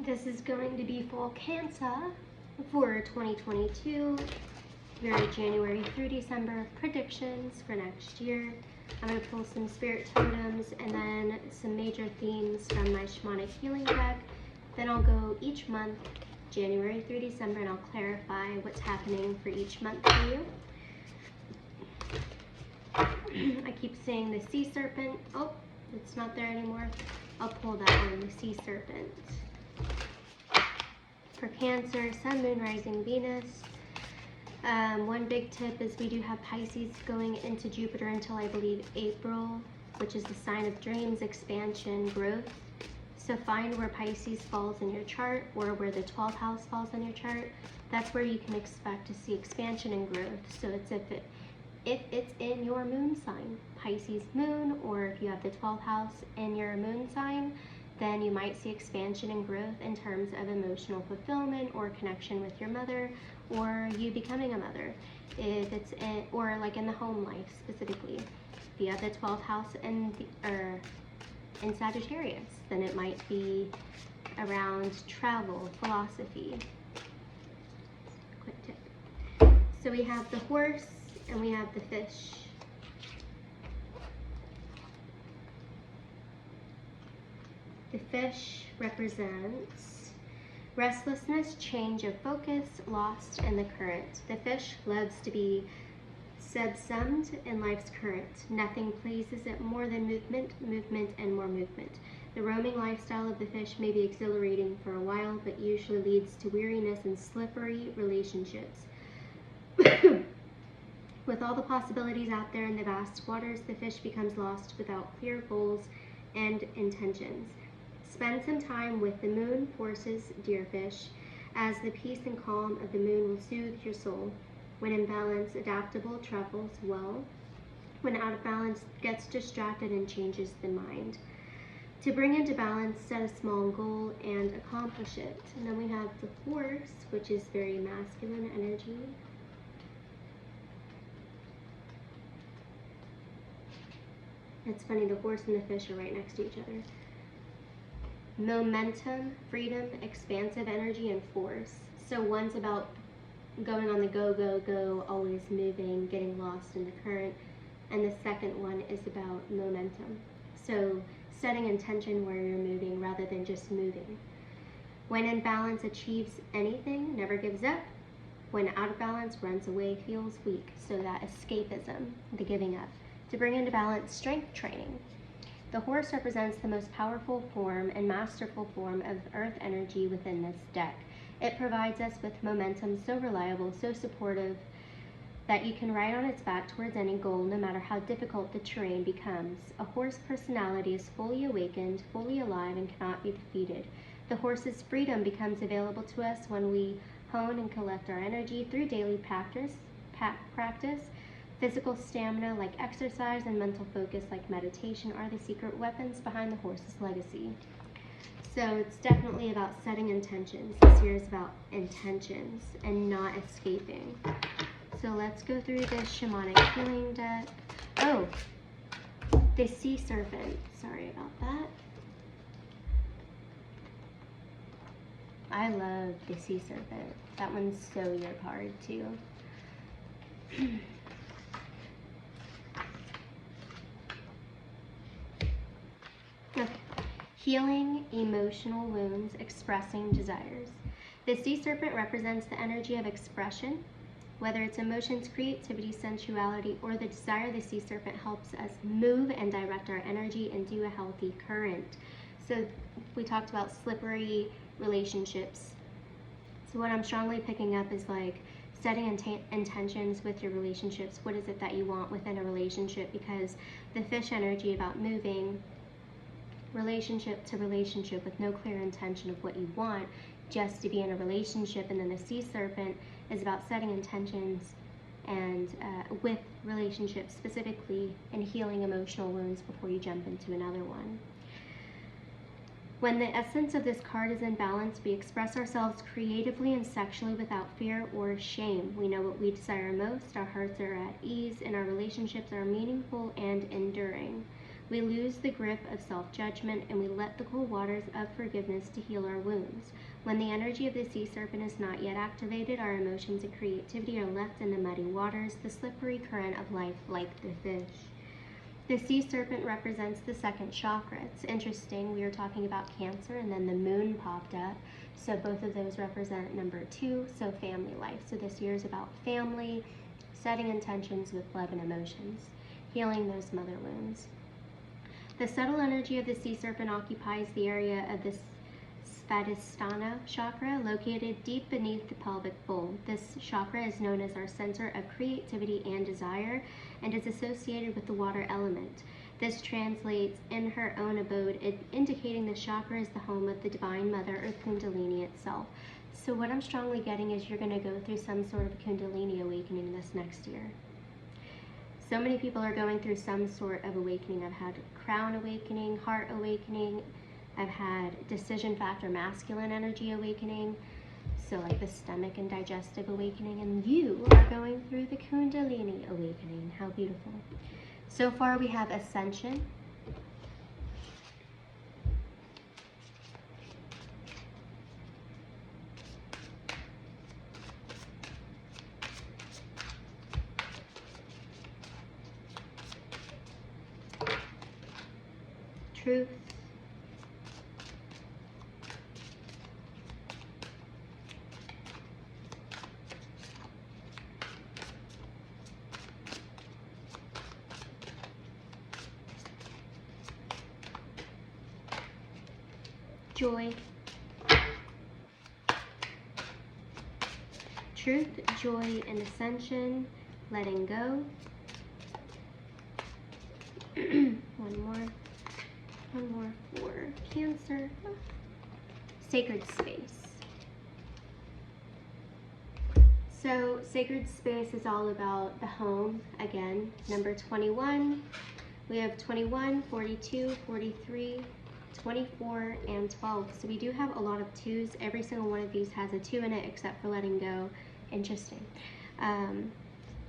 This is going to be for Cancer for 2022, very January through December predictions for next year. I'm going to pull some spirit totems and then some major themes from my shamanic healing deck. Then I'll go each month, January through December, and I'll clarify what's happening for each month for you. I keep saying the sea serpent. Oh, it's not there anymore. I'll pull that one, the sea serpent. For Cancer, Sun, Moon, Rising, Venus. One big tip is we do have Pisces going into Jupiter until I believe April, which is the sign of dreams, expansion, growth. So find where Pisces falls in your chart or where the 12th house falls in your chart. That's where you can expect to see expansion and growth. So it's if it's in your moon sign, Pisces moon, or if you have the 12th house in your moon sign, then you might see expansion and growth in terms of emotional fulfillment or connection with your mother, or you becoming a mother. If it's or like in the home life specifically. If you have the 12th house in Sagittarius, then it might be around travel, philosophy. Quick tip. So we have the horse and we have the fish. The fish represents restlessness, change of focus, lost in the current. The fish loves to be subsumed in life's current. Nothing pleases it more than movement, movement, and more movement. The roaming lifestyle of the fish may be exhilarating for a while, but usually leads to weariness and slippery relationships. With all the possibilities out there in the vast waters, the fish becomes lost without clear goals and intentions. Spend some time with the moon forces, dear fish, as the peace and calm of the moon will soothe your soul. When in balance, adaptable, travels well. When out of balance, gets distracted and changes the mind. To bring into balance, set a small goal and accomplish it. And then we have the horse, which is very masculine energy. It's funny, the horse and the fish are right next to each other. Momentum, freedom, expansive energy, and force. So one's about going on the go, go, go, always moving, getting lost in the current. And the second one is about momentum. So setting intention where you're moving rather than just moving. When in balance, achieves anything, never gives up. When out of balance, runs away, feels weak. So that escapism, the giving up. To bring into balance, strength training. The horse represents the most powerful form and masterful form of earth energy within this deck. It provides us with momentum so reliable, so supportive, that you can ride on its back towards any goal, no matter how difficult the terrain becomes. A horse personality is fully awakened, fully alive, and cannot be defeated. The horse's freedom becomes available to us when we hone and collect our energy through daily practice. Physical stamina like exercise and mental focus like meditation are the secret weapons behind the horse's legacy. So it's definitely about setting intentions. This year is about intentions and not escaping. So let's go through this shamanic healing deck. Oh, the sea serpent. Sorry about that. I love the sea serpent. That one's so your card too. Okay. Healing emotional wounds, expressing desires. The sea serpent represents the energy of expression. Whether it's emotions, creativity, sensuality, or the desire, the sea serpent helps us move and direct our energy into a healthy current. So we talked about slippery relationships. So what I'm strongly picking up is like setting intentions with your relationships. What is it that you want within a relationship? Because the fish energy about moving relationship to relationship with no clear intention of what you want, just to be in a relationship. And then the sea serpent is about setting intentions and with relationships specifically, and healing emotional wounds before you jump into another one. When the essence of this card is in balance, we express ourselves creatively and sexually without fear or shame. We know what we desire most, our hearts are at ease, and our relationships are meaningful and enduring. We lose the grip of self-judgment, and we let the cool waters of forgiveness to heal our wounds. When the energy of the sea serpent is not yet activated, our emotions and creativity are left in the muddy waters, the slippery current of life, like the fish. The sea serpent represents the second chakra. It's interesting, we were talking about Cancer, and then the moon popped up. So both of those represent number 2, so family life. So this year is about family, setting intentions with love and emotions, healing those mother wounds. The subtle energy of the sea serpent occupies the area of the Svadhisthana chakra, located deep beneath the pelvic bowl. This chakra is known as our center of creativity and desire, and is associated with the water element. This translates in her own abode, indicating the chakra is the home of the Divine Mother, or Kundalini itself. So what I'm strongly getting is you're going to go through some sort of Kundalini awakening this next year. So many people are going through some sort of awakening. I've had crown awakening, heart awakening. I've had decision factor masculine energy awakening. So like the stomach and digestive awakening. And you are going through the Kundalini awakening. How beautiful. So far we have ascension, truth, joy, truth, joy, and ascension, letting go. One more for Cancer. Sacred space. So sacred space is all about the home. Again, number 21. We have 21, 42, 43, 24, and 12. So we do have a lot of 2s. Every single one of these has a 2 in it except for letting go. Interesting.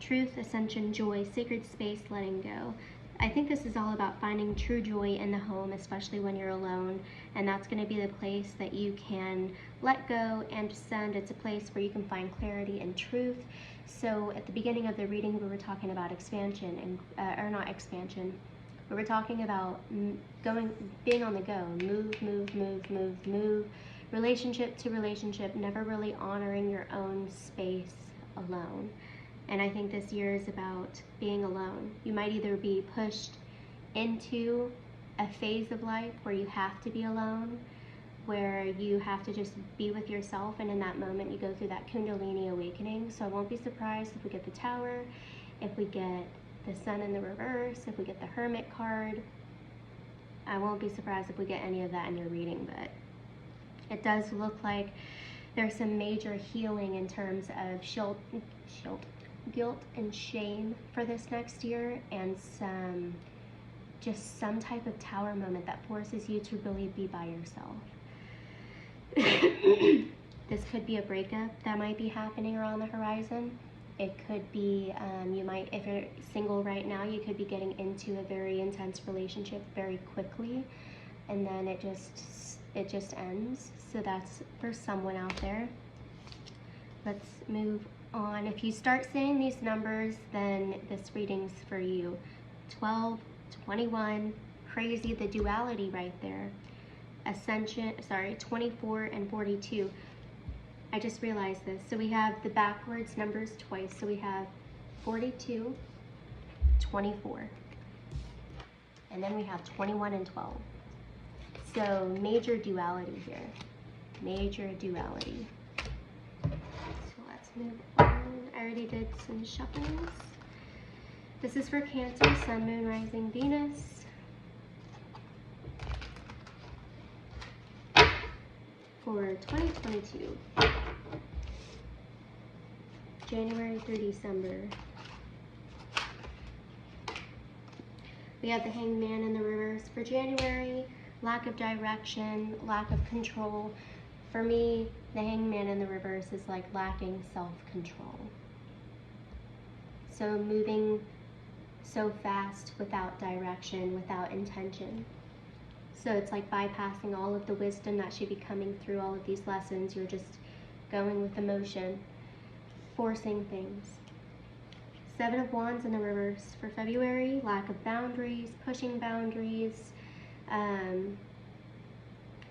Truth, ascension, joy, sacred space, letting go. I think this is all about finding true joy in the home, especially when you're alone, and that's going to be the place that you can let go and ascend. It's a place where you can find clarity and truth. So at the beginning of the reading, we were talking about expansion, and or not expansion. We were talking about being on the go, move, relationship to relationship, never really honoring your own space alone. And I think this year is about being alone. You might either be pushed into a phase of life where you have to be alone, where you have to just be with yourself, and in that moment you go through that Kundalini awakening. So I won't be surprised if we get the Tower, if we get the Sun in the reverse, if we get the Hermit card. I won't be surprised if we get any of that in your reading, but it does look like there's some major healing in terms of guilt and shame for this next year, and some type of Tower moment that forces you to really be by yourself. This could be a breakup that might be happening or on the horizon. It could be, if you're single right now, you could be getting into a very intense relationship very quickly, and then it just ends. So that's for someone out there. Let's move on. If you start saying these numbers, then this reading's for you. 12, 21, crazy, the duality right there. Ascension, 24 and 42. I just realized this. So we have the backwards numbers twice. So we have 42, 24. And then we have 21 and 12. So major duality here. Major duality. So let's move on. I already did some shuffles. This is for Cancer, Sun, Moon, Rising, Venus. For 2022. January through December. We have the Hanged Man in the reverse for January. Lack of direction, lack of control. For me, the Hanged Man in the reverse is like lacking self-control. So moving so fast without direction, without intention. So it's like bypassing all of the wisdom that should be coming through all of these lessons. You're just going with emotion, forcing things. 7 of Wands in the reverse for February, lack of boundaries, pushing boundaries.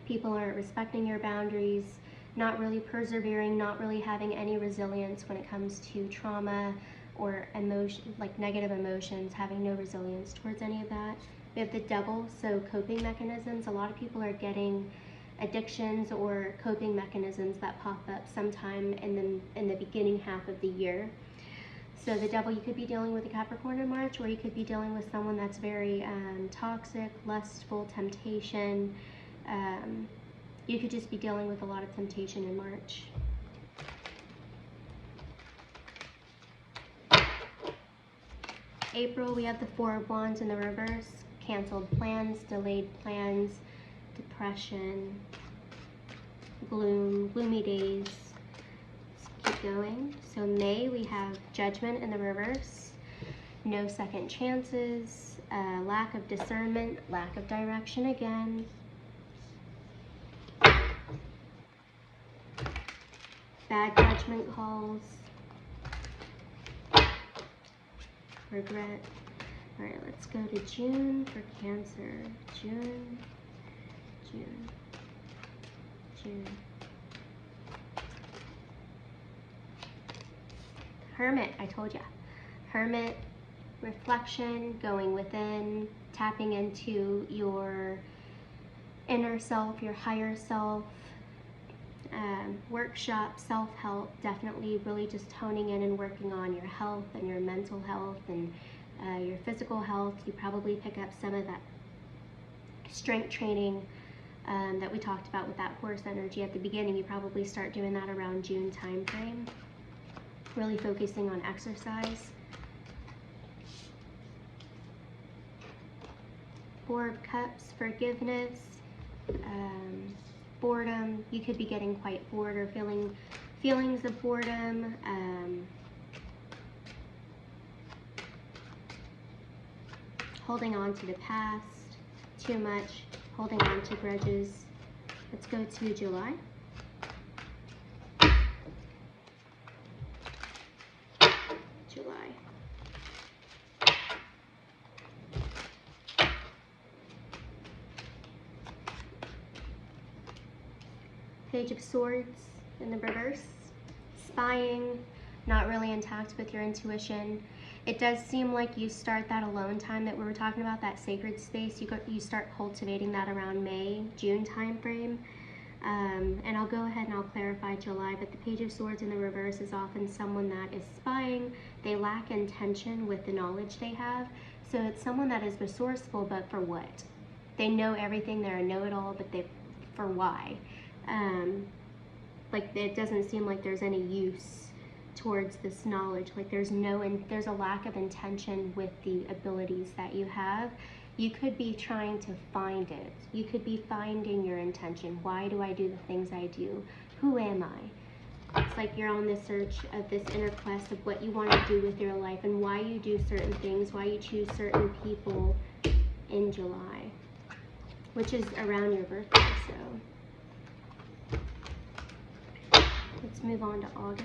People aren't respecting your boundaries, not really persevering, not really having any resilience when it comes to trauma or emotion, like negative emotions, having no resilience towards any of that. We have the Devil, so coping mechanisms. A lot of people are getting addictions or coping mechanisms that pop up sometime in the beginning half of the year. So the Devil, you could be dealing with a Capricorn in March, or you could be dealing with someone that's very toxic, lustful, temptation. You could just be dealing with a lot of temptation in March. April, we have the 4 of Wands in the reverse. Canceled plans, delayed plans, depression, gloom, gloomy days. Let's keep going. So May, we have Judgment in the reverse. No second chances, lack of discernment, lack of direction again. Bad judgment calls, regret. All right, let's go to June for Cancer. June. Hermit, I told ya. Hermit, reflection, going within, tapping into your inner self, your higher self. Workshop, self-help, definitely really just honing in and working on your health and your mental health and your physical health. You probably pick up some of that strength training that we talked about with that horse energy at the beginning. You probably start doing that around June time frame, really focusing on exercise. 4 of Cups, forgiveness, boredom. You could be getting quite bored or feelings of boredom. Holding on to the past too much, holding on to grudges. Let's go to July. Page of Swords in the reverse. Spying, not really intact with your intuition. It does seem like you start that alone time that we were talking about, that sacred space. You start cultivating that around May, June time frame. And I'll go ahead and I'll clarify July, but the Page of Swords in the reverse is often someone that is spying. They lack intention with the knowledge they have. So it's someone that is resourceful, but for what? They know everything, they're a know-it-all, but for why? Like it doesn't seem like there's any use towards this knowledge. Like there's a lack of intention with the abilities that you have. You could be trying to find it. You could be finding your intention. Why do I do the things I do? Who am I? It's like you're on the search of this inner quest of what you want to do with your life and why you do certain things, why you choose certain people in July, which is around your birthday. So let's move on to August.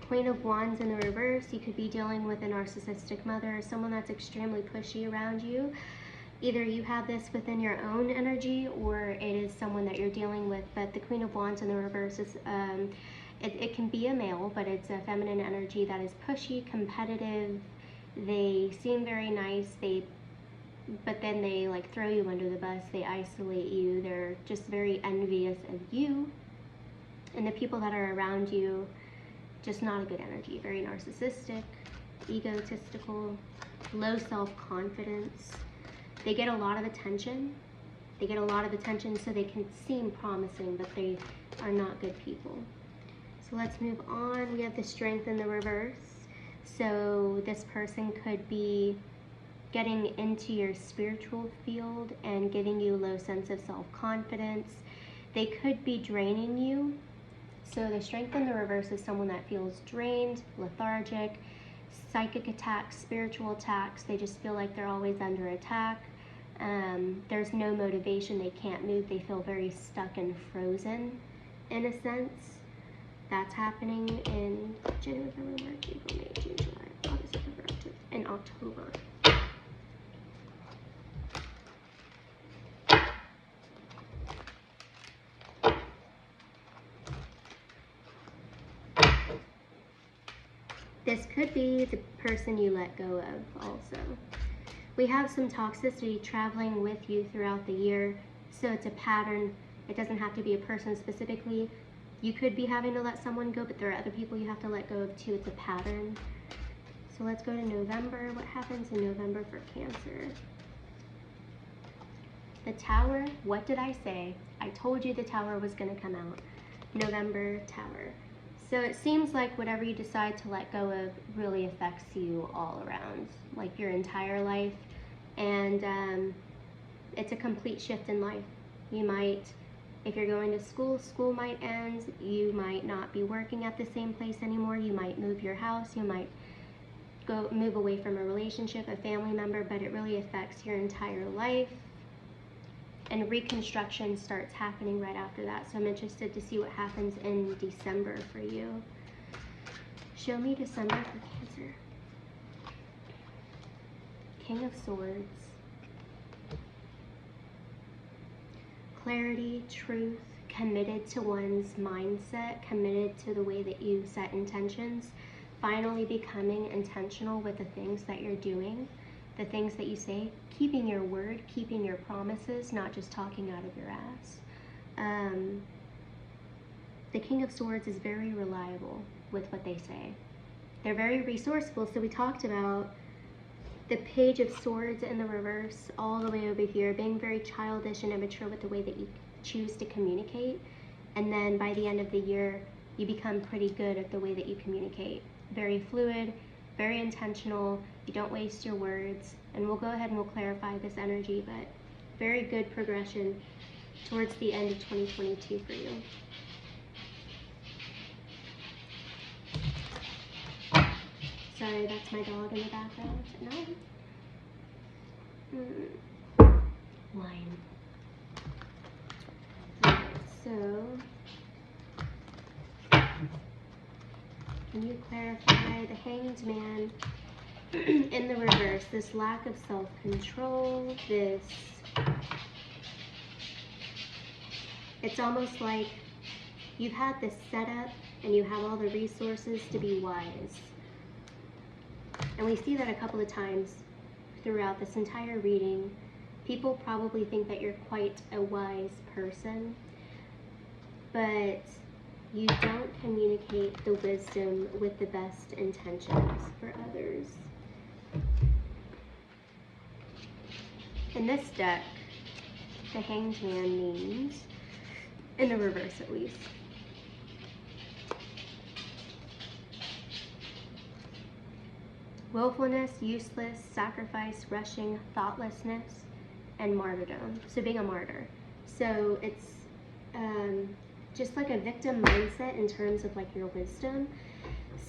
Queen of Wands in the reverse. You could be dealing with a narcissistic mother or someone that's extremely pushy around you. Either you have this within your own energy or it is someone that you're dealing with. But the Queen of Wands in the reverse is, it can be a male, but it's a feminine energy that is pushy, competitive. They seem very nice, but then they like throw you under the bus. They isolate you. They're just very envious of you and the people that are around you. Just not a good energy. Very narcissistic, egotistical, low self-confidence. They get a lot of attention. They get a lot of attention so they can seem promising, but they are not good people. So let's move on. We have the Strength in the reverse. So this person could be getting into your spiritual field and giving you a low sense of self-confidence. They could be draining you. So the Strength in the reverse is someone that feels drained, lethargic, psychic attacks, spiritual attacks. They just feel like they're always under attack. There's no motivation. They can't move. They feel very stuck and frozen in a sense. That's happening in January, February, March, April, May, June, July, August, September, October, and October. This could be the person you let go of also. We have some toxicity traveling with you throughout the year, so it's a pattern. It doesn't have to be a person specifically. You could be having to let someone go, but there are other people you have to let go of too. It's a pattern. So let's go to November. What happens in November for Cancer? The Tower. What did I say? I told you the Tower was going to come out. November, Tower. So it seems like whatever you decide to let go of really affects you all around, like your entire life. And it's a complete shift in life. You might, if you're going to school, school might end. You might not be working at the same place anymore. You might move your house. You might move away from a relationship, a family member, but it really affects your entire life. And reconstruction starts happening right after that. So I'm interested to see what happens in December for you. Show me December for Cancer. King of Swords. Clarity, truth, committed to one's mindset, committed to the way that you set intentions, finally becoming intentional with the things that you're doing, the things that you say, keeping your word, keeping your promises, not just talking out of your ass. The King of Swords is very reliable with what they say. They're very resourceful. So we talked about the Page of Swords in the reverse all the way over here, being very childish and immature with the way that you choose to communicate. And then by the end of the year, you become pretty good at the way that you communicate. Very fluid, very intentional. You don't waste your words. And we'll go ahead and we'll clarify this energy, but very good progression towards the end of 2022 for you. Sorry, that's my dog in the background. No? Wine. Okay, so can you clarify the Hanged Man in the reverse? This lack of self-control, it's almost like you've had this setup and you have all the resources to be wise. And we see that a couple of times throughout this entire reading. People probably think that you're quite a wise person, but you don't communicate the wisdom with the best intentions for others. In this deck, the Hanged Man means, in the reverse at least, willfulness, useless, sacrifice, rushing, thoughtlessness, and martyrdom. So being a martyr. So it's just like a victim mindset in terms of like your wisdom.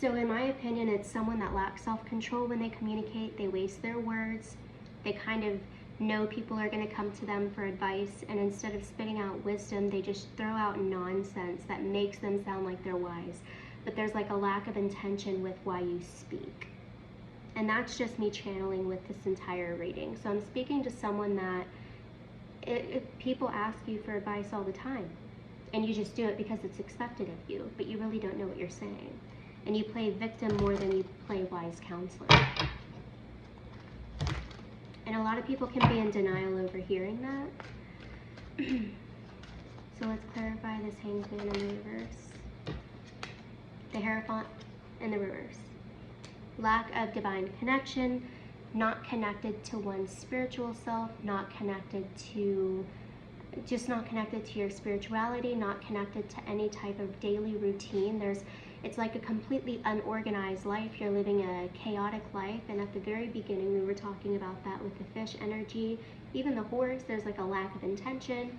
So in my opinion, it's someone that lacks self-control when they communicate. They waste their words. They kind of know people are going to come to them for advice, and instead of spitting out wisdom, they just throw out nonsense that makes them sound like they're wise. But there's like a lack of intention with why you speak. And that's just me channeling with this entire reading. So I'm speaking to someone that people ask you for advice all the time, and you just do it because it's expected of you, but you really don't know what you're saying. And you play victim more than you play wise counselor. And a lot of people can be in denial over hearing that. So let's clarify this Hanged Man in the reverse. The Hierophant in the reverse. Lack of divine connection, not connected to one's spiritual self, not connected to your spirituality, not connected to any type of daily routine. It's like a completely unorganized life. You're living a chaotic life, and at the very beginning we were talking about that with the fish energy. Even the horse, there's like a lack of intention,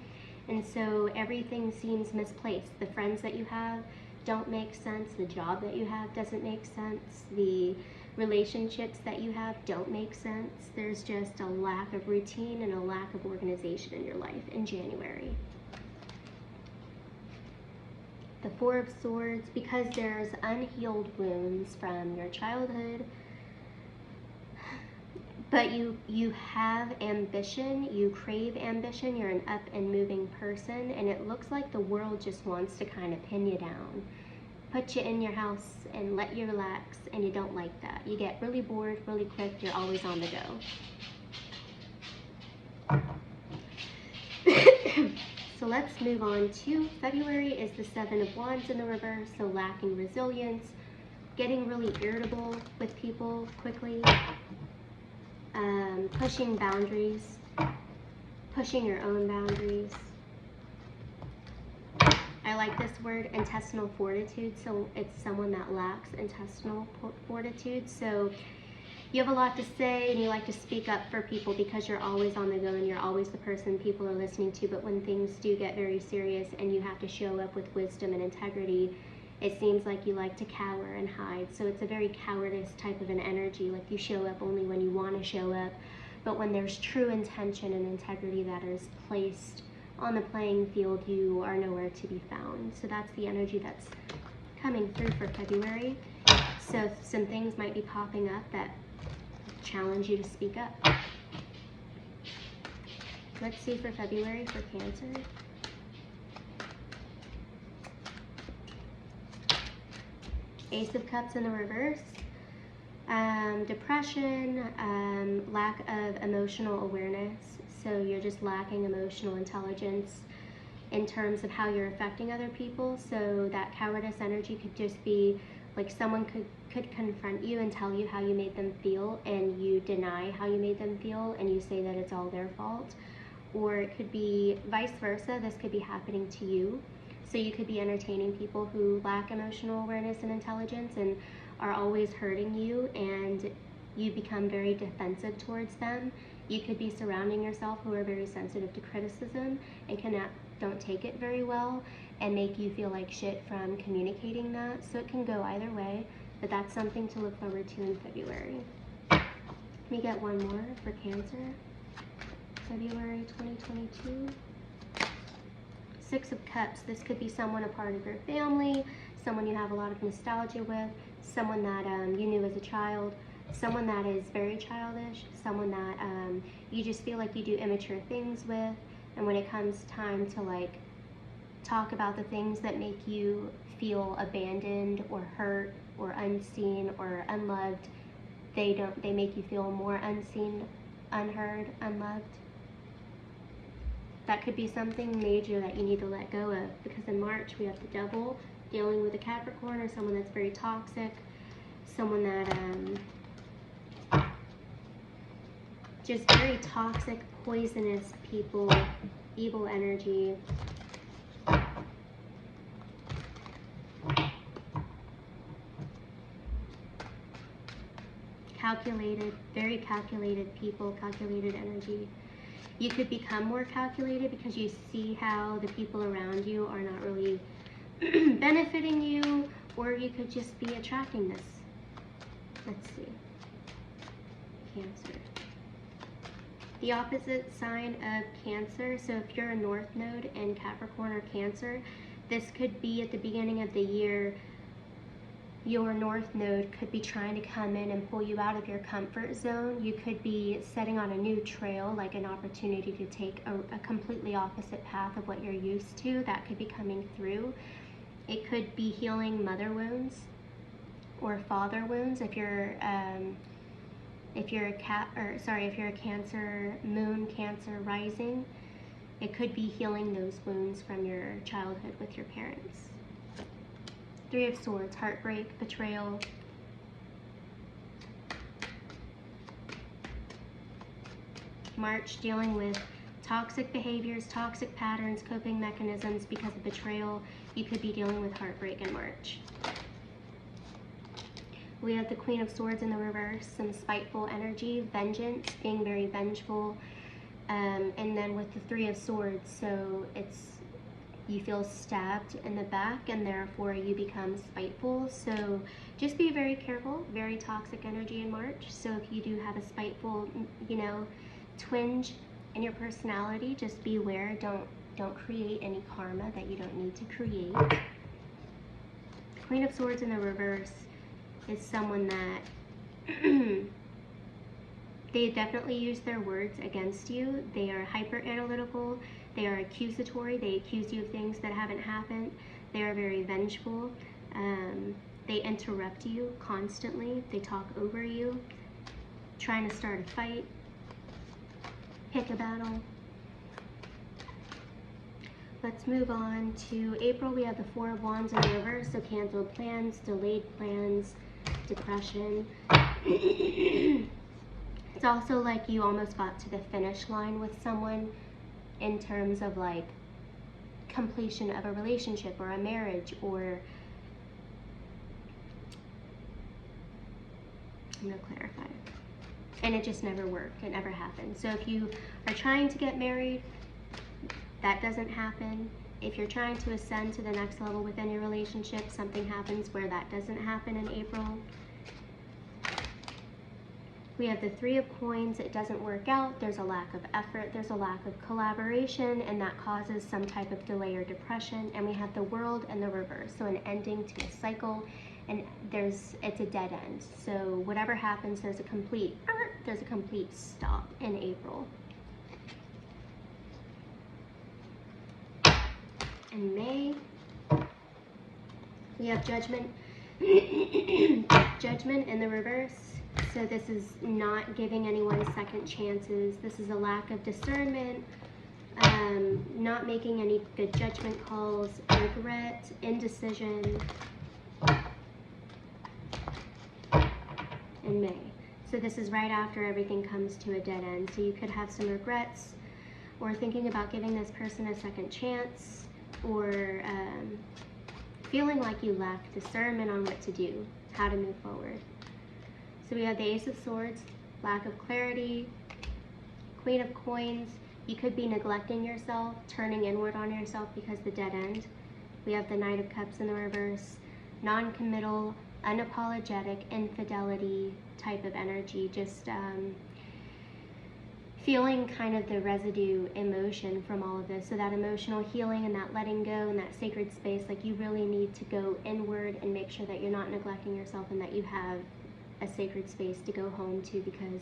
and so everything seems misplaced. The friends that you have, don't make sense. The job that you have doesn't make sense. The relationships that you have don't make sense. There's just a lack of routine and a lack of organization in your life in January. The Four of Swords, because there's unhealed wounds from your childhood, but you have ambition, you crave ambition, you're an up and moving person, and it looks like the world just wants to kind of pin you down, put you in your house and let you relax, and you don't like that. You get really bored really quick, you're always on the go. So let's move on to February. Is the Seven of Wands in the reverse, so lacking resilience, getting really irritable with people quickly, pushing boundaries, pushing your own boundaries. I like this word, intestinal fortitude, so it's someone that lacks intestinal fortitude. So you have a lot to say and you like to speak up for people because you're always on the go and you're always the person people are listening to, but when things do get very serious and you have to show up with wisdom and integrity, it seems like you like to cower and hide. So it's a very cowardice type of an energy, like you show up only when you want to show up, but when there's true intention and integrity that is placed on the playing field, you are nowhere to be found. So that's the energy that's coming through for February. So some things might be popping up that challenge you to speak up. Let's see for February for Cancer. Ace of Cups in the reverse. Depression, lack of emotional awareness. So you're just lacking emotional intelligence in terms of how you're affecting other people. So that cowardice energy could just be like someone could confront you and tell you how you made them feel, and you deny how you made them feel and you say that it's all their fault. Or it could be vice versa. This could be happening to you. So you could be entertaining people who lack emotional awareness and intelligence and are always hurting you, and you become very defensive towards them. You could be surrounding yourself who are very sensitive to criticism and don't take it very well and make you feel like shit from communicating that. So it can go either way, but that's something to look forward to in February. Let me get one more for Cancer. February 2022. Six of Cups. This could be someone a part of your family, someone you have a lot of nostalgia with, someone that you knew as a child, someone that is very childish, someone that you just feel like you do immature things with, and when it comes time to like talk about the things that make you feel abandoned or hurt or unseen or unloved, they make you feel more unseen, unheard, unloved. That could be something major that you need to let go of, because in March we have the Devil dealing with a Capricorn or someone that's very toxic, someone that just very toxic, poisonous people, evil energy. Calculated, very calculated people, calculated energy. You could become more calculated because you see how the people around you are not really benefiting you, or you could just be attracting this. Let's see. Cancer. The opposite sign of Cancer, so if you're a North Node in Capricorn or Cancer, this could be at the beginning of the year. Your North Node could be trying to come in and pull you out of your comfort zone. You could be setting on a new trail, like an opportunity to take a completely opposite path of what you're used to. That could be coming through. It could be healing mother wounds or father wounds. If you're a Cancer moon, Cancer rising, it could be healing those wounds from your childhood with your parents. Three of Swords, heartbreak, betrayal. March, dealing with toxic behaviors, toxic patterns, coping mechanisms because of betrayal. You could be dealing with heartbreak in March. We have the Queen of Swords in the reverse, some spiteful energy, vengeance, being very vengeful. And then with the Three of Swords, so it's you feel stabbed in the back, and therefore you become spiteful. So just be very careful. Very toxic energy in March. So if you do have a spiteful, twinge in your personality, just be aware. Don't create any karma that you don't need to create. Queen of Swords in the reverse is someone that they definitely use their words against you. They are hyper analytical. They are accusatory. They accuse you of things that haven't happened. They are very vengeful. They interrupt you constantly. They talk over you, trying to start a fight, pick a battle. Let's move on to April. We have the Four of Wands in reverse, so canceled plans, delayed plans, depression. It's also like you almost got to the finish line with someone in terms of like completion of a relationship or a marriage, or I'm going to clarify. And it just never worked. It never happened. So if you are trying to get married, that doesn't happen. If you're trying to ascend to the next level within your relationship, something happens where that doesn't happen in April. We have the Three of Coins. It doesn't work out. There's a lack of effort. There's a lack of collaboration, and that causes some type of delay or depression. And we have the World and the reverse. So an ending to a cycle, and it's a dead end. So whatever happens, there's a complete stop in April. In May, we have Judgment. Judgment in the reverse. So this is not giving anyone second chances. This is a lack of discernment, not making any good judgment calls, regret, indecision. In May. So this is right after everything comes to a dead end. So you could have some regrets, or thinking about giving this person a second chance, or feeling like you lack discernment on what to do, how to move forward. So we have the Ace of Swords, lack of clarity, Queen of Coins. You could be neglecting yourself, turning inward on yourself because the dead end. We have the Knight of Cups in the reverse, non-committal, unapologetic, infidelity type of energy, just feeling kind of the residue emotion from all of this. So that emotional healing and that letting go and that sacred space, like you really need to go inward and make sure that you're not neglecting yourself and that you have a sacred space to go home to, because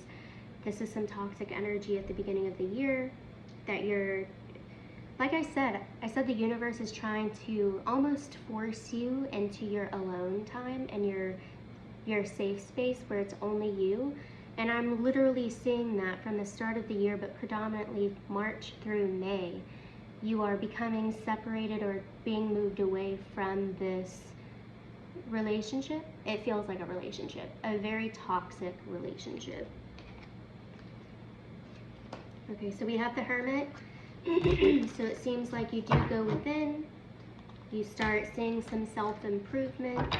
this is some toxic energy at the beginning of the year that you're, like I said the universe is trying to almost force you into your alone time and your safe space where it's only you. And I'm literally seeing that from the start of the year, but predominantly March through May. You are becoming separated or being moved away from this relationship. It feels like a relationship, a very toxic relationship. Okay, so we have the Hermit. So it seems like you do go within. You start seeing some self-improvement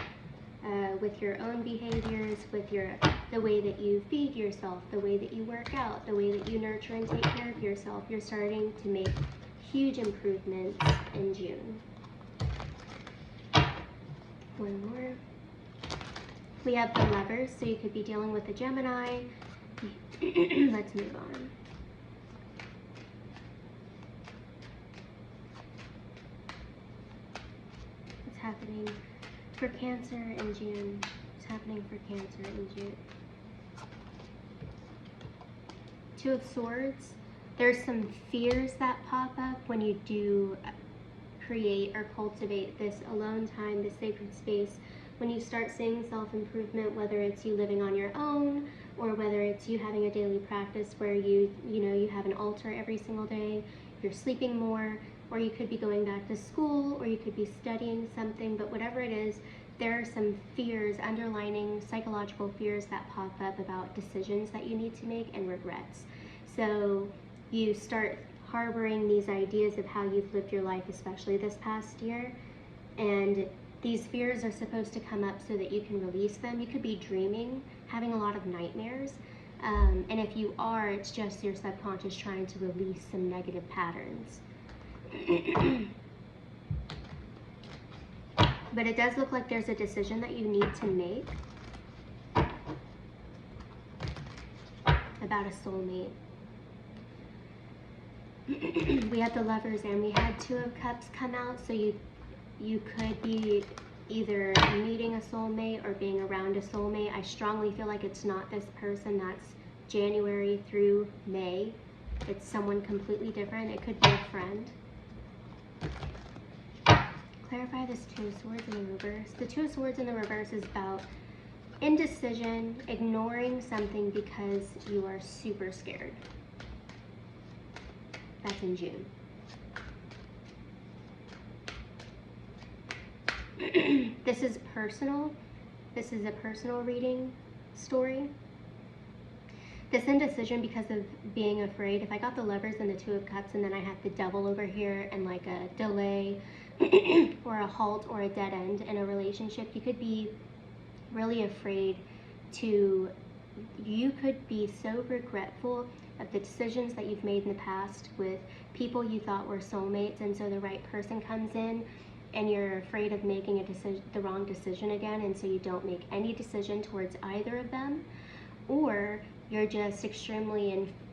with your own behaviors, with the way that you feed yourself, the way that you work out, the way that you nurture and take care of yourself. You're starting to make huge improvements in June. One more. We have the Lovers, so you could be dealing with a Gemini. Let's move on. What's happening for Cancer in June? What's happening for Cancer in June? Two of Swords. There's some fears that pop up when you do create or cultivate this alone time, this sacred space. When you start seeing self-improvement, whether it's you living on your own or whether it's you having a daily practice where you have an altar every single day, you're sleeping more, or you could be going back to school, or you could be studying something, but whatever it is, there are some fears, underlining psychological fears that pop up about decisions that you need to make and regrets. So you start harboring these ideas of how you've lived your life, especially this past year, and these fears are supposed to come up so that you can release them. You could be dreaming, having a lot of nightmares, and if you are, it's just your subconscious trying to release some negative patterns. But it does look like there's a decision that you need to make about a soulmate. We had the Lovers and we had Two of Cups come out, so you could be either meeting a soulmate or being around a soulmate. I strongly feel like it's not this person. That's January through May. It's someone completely different. It could be a friend. Clarify this Two of Swords in the reverse. The Two of Swords in the reverse is about indecision, ignoring something because you are super scared. That's in June. This is personal. This is a personal reading story. This indecision because of being afraid. If I got the Lovers and the Two of Cups and then I had the Devil over here and like a delay or a halt or a dead end in a relationship, you could be really afraid to, you could be so regretful of the decisions that you've made in the past with people you thought were soulmates, and so the right person comes in and you're afraid of making a decision, the wrong decision again, and so you don't make any decision towards either of them, or you're just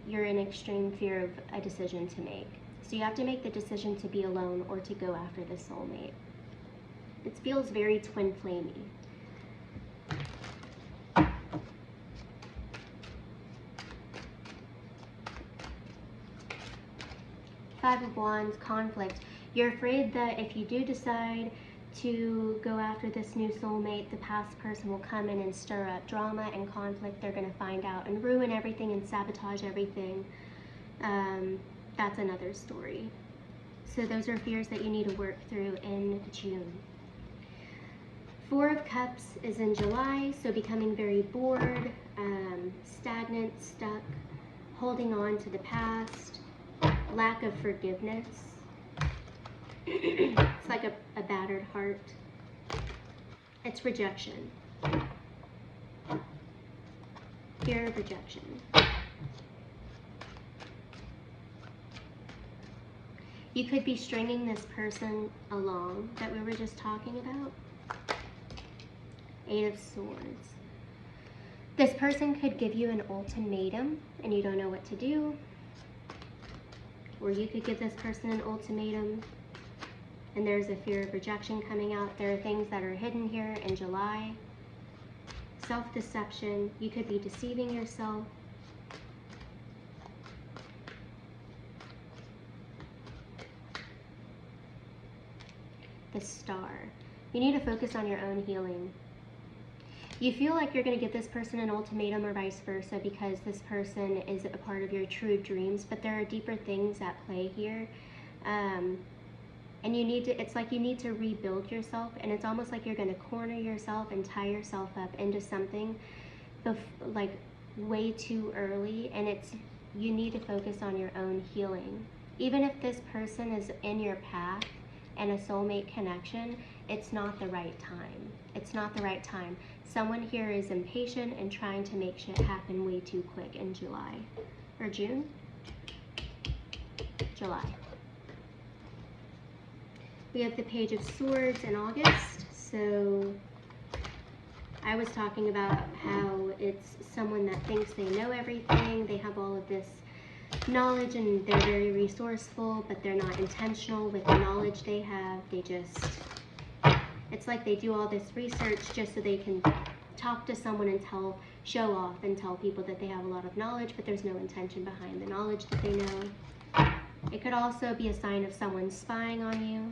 you're in extreme fear of a decision to make. So you have to make the decision to be alone or to go after the soulmate. It feels very twin flamey. Five of Wands, conflict. You're afraid that if you do decide to go after this new soulmate, the past person will come in and stir up drama and conflict. They're going to find out and ruin everything and sabotage everything. That's another story. So those are fears that you need to work through in June. Four of Cups is in July, so becoming very bored, stagnant, stuck, holding on to the past, lack of forgiveness. It's like a battered heart. It's rejection. Fear of rejection. You could be stringing this person along that we were just talking about. Eight of Swords. This person could give you an ultimatum and you don't know what to do. Or you could give this person an ultimatum and there's a fear of rejection coming out. There are things that are hidden here in July. Self-deception. You could be deceiving yourself. The Star. You need to focus on your own healing. You feel like you're going to give this person an ultimatum or vice versa because this person is a part of your true dreams, but there are deeper things at play here. And you need to, it's like you need to rebuild yourself, and it's almost like you're going to corner yourself and tie yourself up into something like way too early, and you need to focus on your own healing. Even if this person is in your path and a soulmate connection, it's not the right time. It's not the right time. Someone here is impatient and trying to make shit happen way too quick in July. Or June? July. We have the Page of Swords in August. So I was talking about how it's someone that thinks they know everything. They have all of this knowledge and they're very resourceful, but they're not intentional with the knowledge they have. They just, it's like they do all this research just so they can talk to someone and show off and tell people that they have a lot of knowledge, but there's no intention behind the knowledge that they know. It could also be a sign of someone spying on you.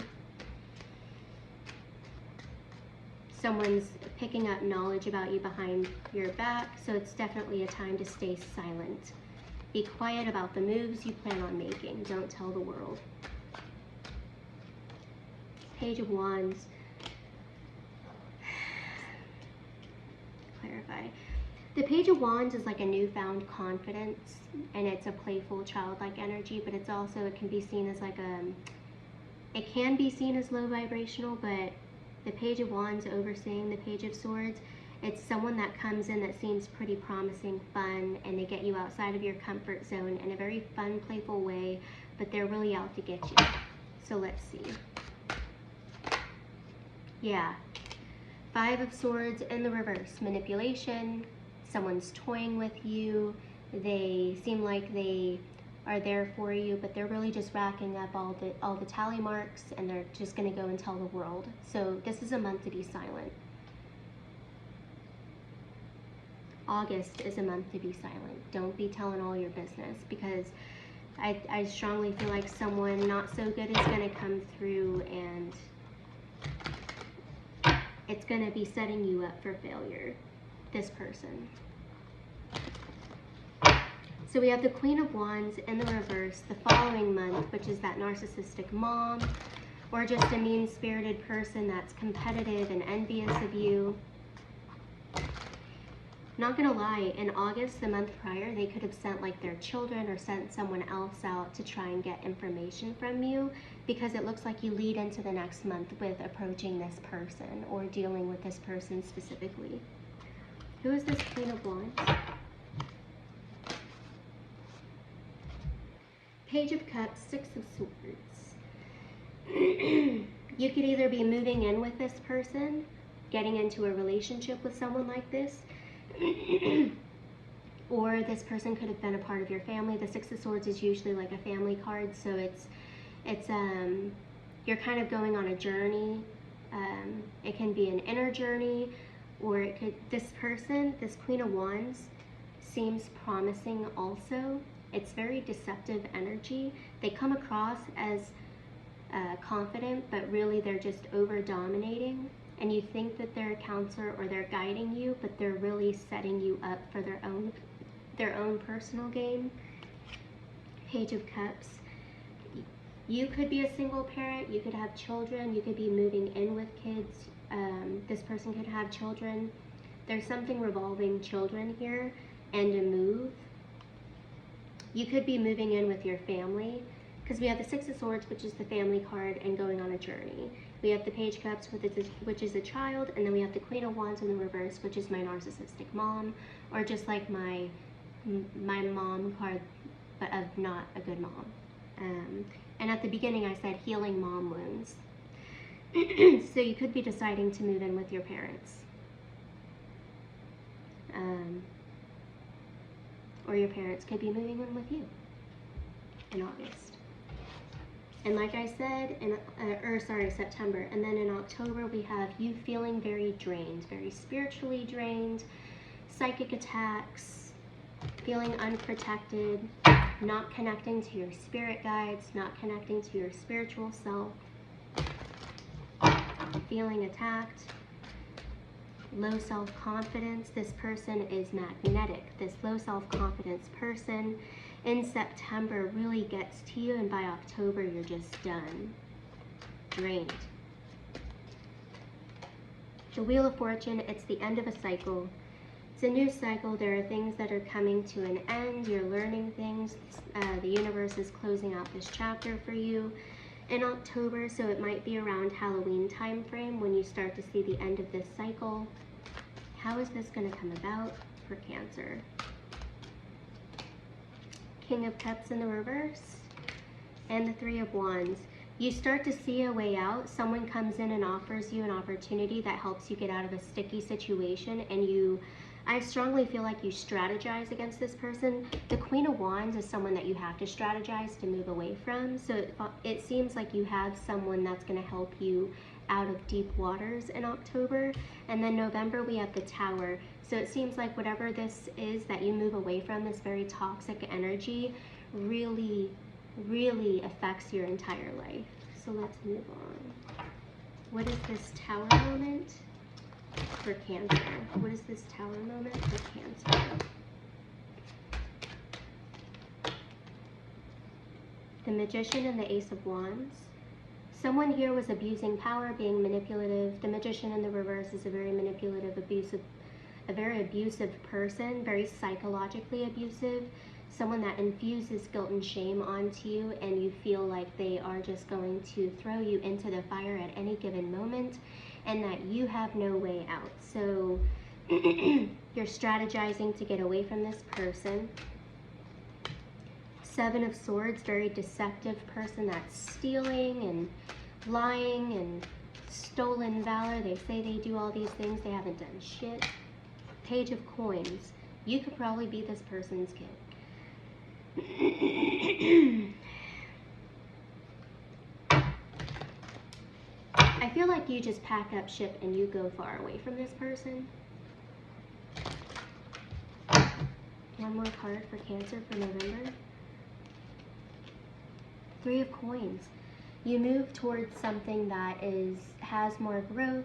Someone's picking up knowledge about you behind your back, so it's definitely a time to stay silent. Be quiet about the moves you plan on making. Don't tell the world. Page of Wands. Clarify. The Page of Wands is like a newfound confidence, and it's a playful, childlike energy, but it's also, it can be seen as like it can be seen as low vibrational, but the Page of Wands overseeing the Page of Swords, it's someone that comes in that seems pretty promising, fun, and they get you outside of your comfort zone in a very fun, playful way, but they're really out to get you. So let's see. Yeah. 5 of Swords in the reverse. Manipulation. Someone's toying with you. They seem like they are there for you, but they're really just racking up all the tally marks, and they're just going to go and tell the world. So this is a month to be silent. August is a month to be silent. Don't be telling all your business, because I strongly feel like someone not so good is going to come through, and it's going to be setting you up for failure, this person. So we have the Queen of Wands in the reverse the following month, which is that narcissistic mom, or just a mean-spirited person that's competitive and envious of you. Not gonna lie, in August, the month prior, they could have sent like their children or sent someone else out to try and get information from you, because it looks like you lead into the next month with approaching this person or dealing with this person specifically. Who is this Queen of Wands? Page of Cups, 6 of Swords. You could either be moving in with this person, getting into a relationship with someone like this, or this person could have been a part of your family. The 6 of Swords is usually like a family card, so it's you're kind of going on a journey. It can be an inner journey, or it could, this person, this Queen of Wands, seems promising also. It's very deceptive energy. They come across as confident, but really they're just over dominating. And you think that they're a counselor or they're guiding you, but they're really setting you up for their own personal gain. Page of Cups. You could be a single parent, you could have children, you could be moving in with kids. This person could have children. There's something revolving children here and a move. You could be moving in with your family, because we have the 6 of Swords, which is the family card, and going on a journey. We have the Page of Cups, which is a child, and then we have the Queen of Wands in the reverse, which is my narcissistic mom, or just like my mom card, but of not a good mom. And at the beginning I said healing mom wounds. So you could be deciding to move in with your parents. Or your parents could be moving in with you in August. And like I said, September. And then in October, we have you feeling very drained, very spiritually drained, psychic attacks, feeling unprotected, not connecting to your spirit guides, not connecting to your spiritual self, feeling attacked, low self-confidence. This person is magnetic. This low self-confidence person in September really gets to you, and by October you're just done, drained. The Wheel of Fortune, it's the end of a cycle. It's a new cycle. There are things that are coming to an end. You're learning things. The universe is closing out this chapter for you in October, so it might be around Halloween time frame when you start to see the end of this cycle. How is this going to come about for Cancer? King of Cups in the reverse, and the 3 of Wands. You start to see a way out. Someone comes in and offers you an opportunity that helps you get out of a sticky situation, and I strongly feel like you strategize against this person. The Queen of Wands is someone that you have to strategize to move away from, so it seems like you have someone that's going to help you out of deep waters in October. And then November, we have the Tower. So it seems like whatever this is that you move away from, this very toxic energy, really, really affects your entire life. So let's move on. What is this Tower moment for Cancer? What is this Tower moment for Cancer? The Magician and the Ace of Wands. Someone here was abusing power, being manipulative. The Magician in the reverse is a very manipulative, a very abusive person, very psychologically abusive. Someone that infuses guilt and shame onto you, and you feel like they are just going to throw you into the fire at any given moment, and that you have no way out. So you're strategizing to get away from this person. 7 of Swords, very deceptive person that's stealing and lying and Stolen valor. They say they do all these things. They haven't done shit. Page of coins. You could probably be this person's kid. I feel like you just pack up ship and you go far away from this person. One more card for Cancer for November. 3 of coins. You move towards something that has more growth.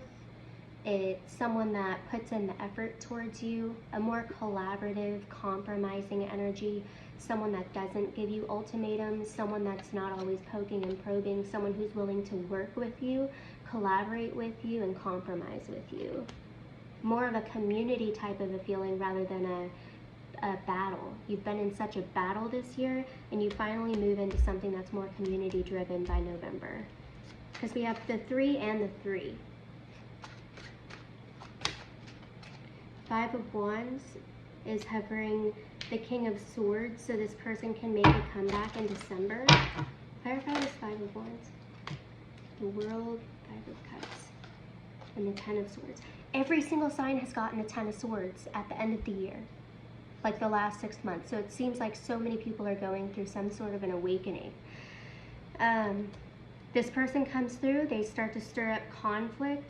It's someone that puts in the effort towards you, a more collaborative, compromising energy, someone that doesn't give you ultimatums, someone that's not always poking and probing, someone who's willing to work with you, collaborate with you, and compromise with you. More of a community type of a feeling rather than a battle. You've been in such a battle this year, and you finally move into something that's more community driven by November. Because we have the 3 and the 3. 5 of Wands is hovering the King of Swords, so this person can maybe come back in December. Clarify this 5 of Wands. The World, 5 of Cups, and the 10 of Swords. Every single sign has gotten a 10 of Swords at the end of the year, like the last 6 months. So it seems like so many people are going through some sort of an awakening. This person comes through, they start to stir up conflict.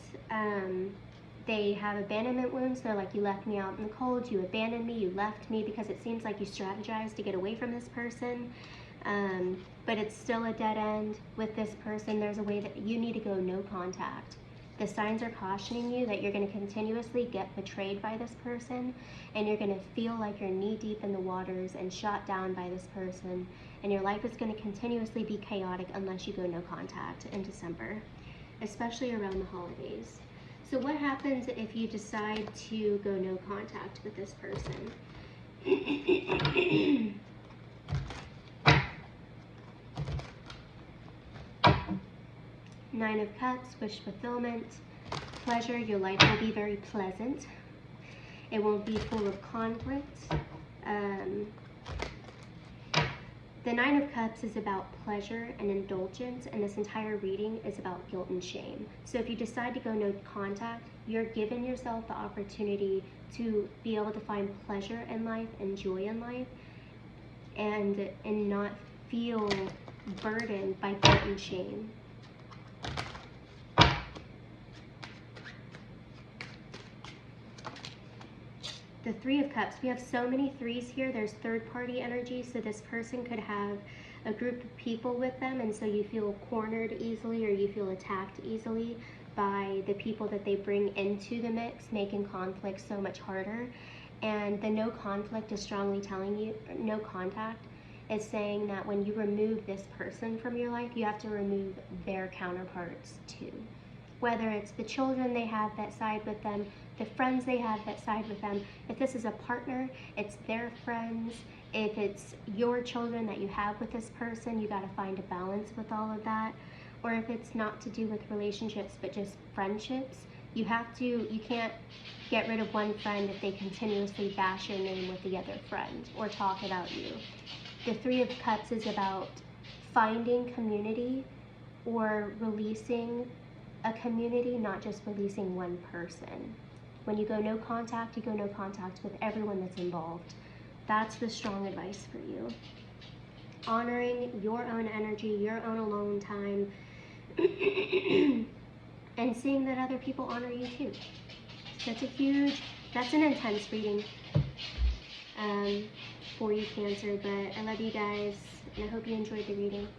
They have abandonment wounds. They're like, you left me out in the cold, you abandoned me, you left me, because it seems like you strategized to get away from this person. But it's still a dead end with this person. There's a way that you need to go no contact. The signs are cautioning you that you're going to continuously get betrayed by this person, and you're going to feel like you're knee deep in the waters and shot down by this person, and your life is going to continuously be chaotic unless you go no contact in December, especially around the holidays. So what happens if you decide to go no contact with this person? 9 of Cups, wish fulfillment, pleasure. Your life will be very pleasant. It won't be full of conflict. The 9 of Cups is about pleasure and indulgence, and this entire reading is about guilt and shame. So if you decide to go no contact, you're giving yourself the opportunity to be able to find pleasure in life and joy in life, and not feel burdened by guilt and shame. The 3 of Cups, we have so many 3s here. There's third-party energy, so this person could have a group of people with them, and so you feel cornered easily or you feel attacked easily by the people that they bring into the mix, making conflict so much harder. And the no conflict is strongly telling you, no contact is saying that when you remove this person from your life, you have to remove their counterparts too. Whether it's the children they have that side with them, the friends they have that side with them. If this is a partner, it's their friends. If it's your children that you have with this person, you got to find a balance with all of that. Or if it's not to do with relationships, but just friendships, you can't get rid of one friend if they continuously bash your name with the other friend or talk about you. The 3 of Cups is about finding community or releasing a community, not just releasing one person. When you go no contact, you go no contact with everyone that's involved. That's the strong advice for you. Honoring your own energy, your own alone time, and seeing that other people honor you too. That's an intense reading for you, Cancer, but I love you guys, and I hope you enjoyed the reading.